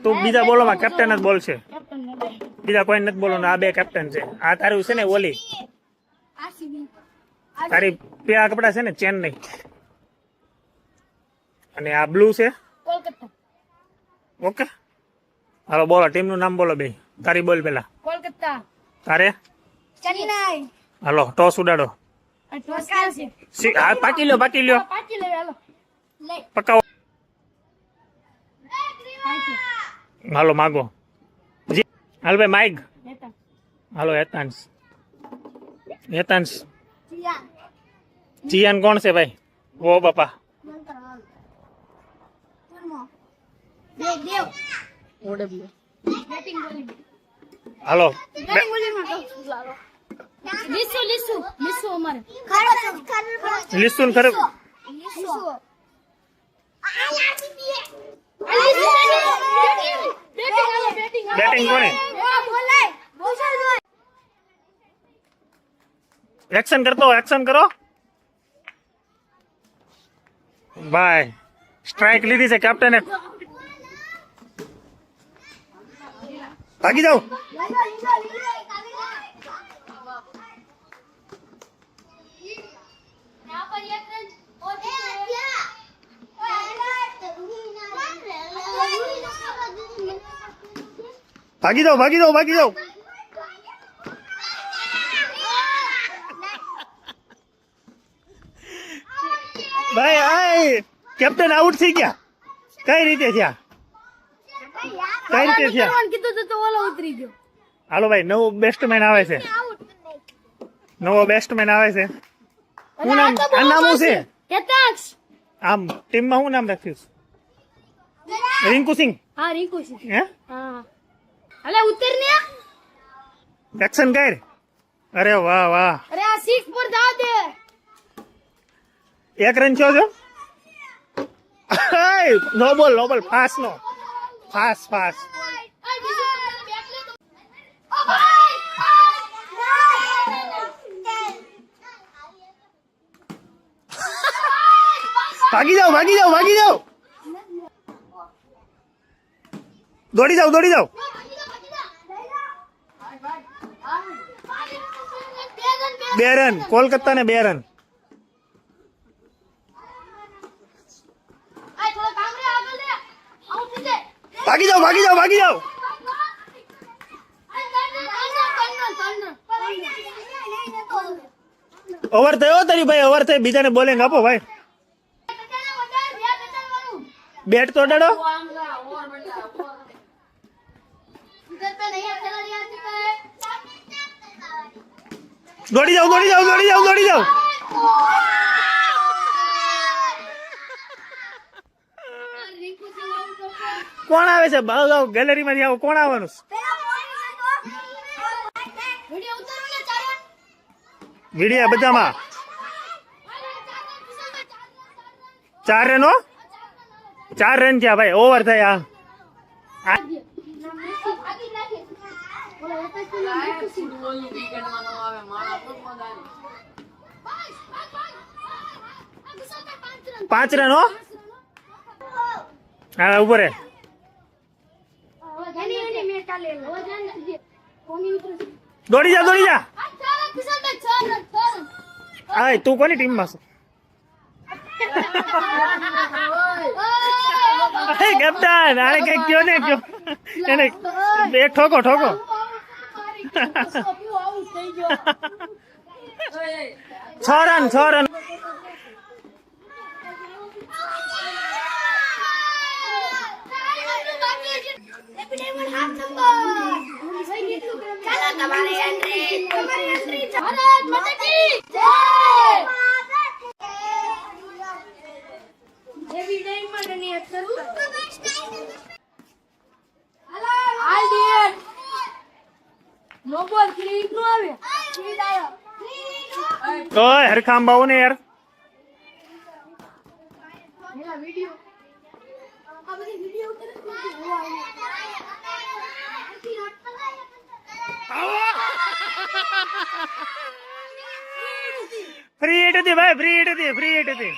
તું બીજા બોલો માં કેપ્ટન જ બોલશે, બીજા કોઈ નથી બોલો. આ બે કેપ્ટન છે. આ તારું છે ને ઓલી તારી પેલા કપડા છે ને ચેન્નઈ, અને આ બ્લુ છે કોલકાતા. ઓકે હાલો બોલો ટીમ નું નામ બોલો બે. તારી બોલ પેલા. કોલકાતા. તારે ચેન્નઈ. હાલો ટોસ ઉડાડો. હા પાકી લ્યો પાકી લ્યો પકાવો. હાલો માગો જી. હાલ ભાઈ માઇક. હાલો હેતાંશ. હેતાંશ જીયાન કોણ છે ભાઈ? ઓ બાપા હાલો લીસુન ખરે બેટિંગ કોને? એક્શન કરતો એક્શન કરો ભાઈ. સ્ટ્રાઇક લીધી છે કેપ્ટને. ભાગી જાઓ. ભાગી જાઓ ભાગી જાઓ ભાગી જાઓ. ભાઈ આય કેપ્ટન આઉટ થઈ ગયા. કઈ રીતે થયા? કઈ રીતે થયા? હાલો ભાઈ નવો બેસ્ટમેન આવે છે. નવો બેસ્ટમેન આવે છે. શું નામ? આ નામ શું છે? આમ ટીમમાં શું નામ રાખ્યું? રિંકુ સિંહ. હા રિંકુ સિંહ. હે હા અલે ઉતર ને. એક્શન કર. અરે વાહ વાહ. અરે આ સિક્સ પર જા દે. એક રન થયો છો. નો બોલ ફાસ્ટ નો ફાસ્ટ ફાસ્ટ. ભાગી જાઓ ભાગી જાઓ ભાગી જાઓ. દોડી જાઓ દોડી જાઓ. બે રન કોલકાતા ને 2 રન. ભાગી જાઓ ભાગી જાઓ ભાગી જાઓ. ઓવર થયો તારી ભાઈ ઓવર થઈ. બીજાને બોલિંગ આપો ભાઈ. બેટ તો અડાડો. દોડી જાઓ દોડી જાઓ દોડી જાઓ દોડી જાઓ. કોણ આવે છે? ગેલેરી માંથી આવો. કોણ આવવાનું? વિડિયા બધામાં 4 રન. 4 રન થયા ભાઈ. ઓવર થયા. પાંચ રન હો. હા ઉભો રે. દોડી જા દોડી જા. હા તું કોની ટીમ માં છે? કેપ્ટન આને કઈક કયો ને કયો એને એક ઠોકો ઠોકો. 6 રન 6 રન. ઓય હરખામ બાઉ ને યાર. ફ્રી હિટ હતી ભાઈ. ફ્રી હિટ હતી. ફ્રી હિટ હતી.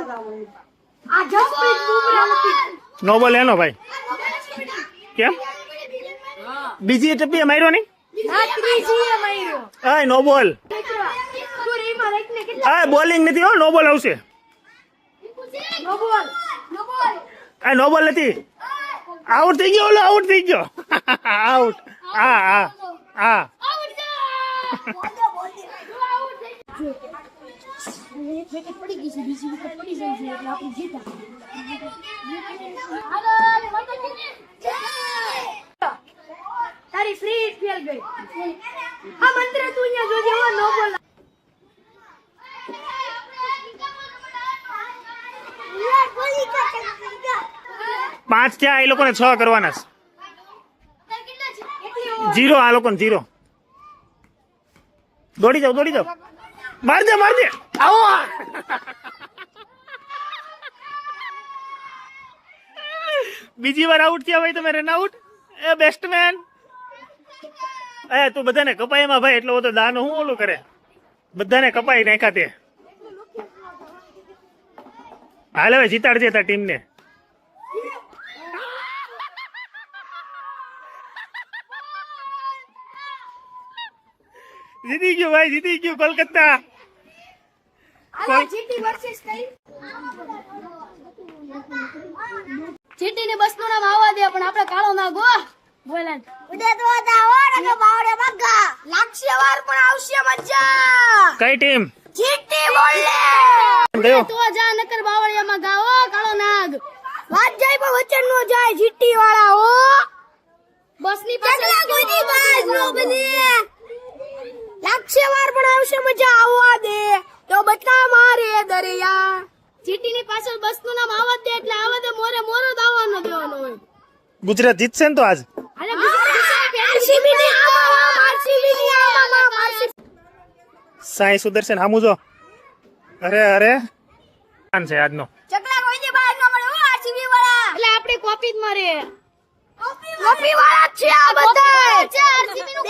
આ જસપ્રીત બુમરાહ નથી. નો બોલ એનો ભાઈ. કેમ બીજી ટપીએ માર્યો નહીં? આ ત્રીજીએ માર્યો. હા નો બોલ. તું રીમાં રાખીને કેટલા હા બોલિંગ નથી હો, નો બોલ આવશે. નો બોલ. આ નો બોલ નથી. આઉટ થઈ ગયો, ઓલો આઉટ થઈ ગયો. આઉટ. હા હા હા. એક વિકેટ પડી ગઈ છે, બીજી વિકેટ પડી જાય છે એટલે આપણે જીતા. તારી ફ્રી ફેલ ગઈ. આ મંત્ર તું અહીંયા જોજે હો, નો બોલ. 5 થયા, એ લોકોને 6 કરવાના છે. 0 આ લોકોને 0. દોડી જાવ, દોડી જાવ. માર દે, માર દે. આવો. બીજી વાર આઉટ થયા ભાઈ તમે, રન આઉટ. એ બેસ્ટમેન. એ તું બધાને કપાઈમાં ભાઈ, એટલો બધો દાનો હું ઓલું કરે. બધાને કપાઈ નાખ્યા તે. હાલ હવે જીતાડજે તાર ટીમને. જીતી ગયું ભાઈ, જીતી ગયું કોલકાતા. જીટી વર્સિસ કઈ? જીટી ની બસ નું નામ આવવા દે, પણ આપણે કાળો નાગ હો. બોલાન ઉડે તો આવો ને બાવડે બગા લાગશે વાર પણ આવશે મજા. કઈ ટીમ? જીટી બોલે ગયો તો જા નકર બાવળિયામાં ગાઓ કાળો નાગ. વાત જાય પણ વચન નો જાય. જીટી વાળા હો બસ ની પાછળ કોઈ બાજ નો બને. લાગશે વાર પણ આવશે મજા આવવા દે તો બતા મારે દરિયા. જીટી ની પાછળ બસ નું નામ આવવા દે એટલે આવવા દે. મોરે મોરો દાવાનો દેવાનો હોય. ગુજરાત જીતશે ને તો આજ. અરે આરસીબી ની આમાં આરસીબી ની આમાં સાઈ સુદર્શન હામુ જો. અરે અરે છે આજનો. ચકલા કોઈ દી બહાર ન મળે હો આરસીબી વાળા. એટલે આપણે કોપી જ મારે. કોપી વાળા છે આ બધા. આરસીબી નું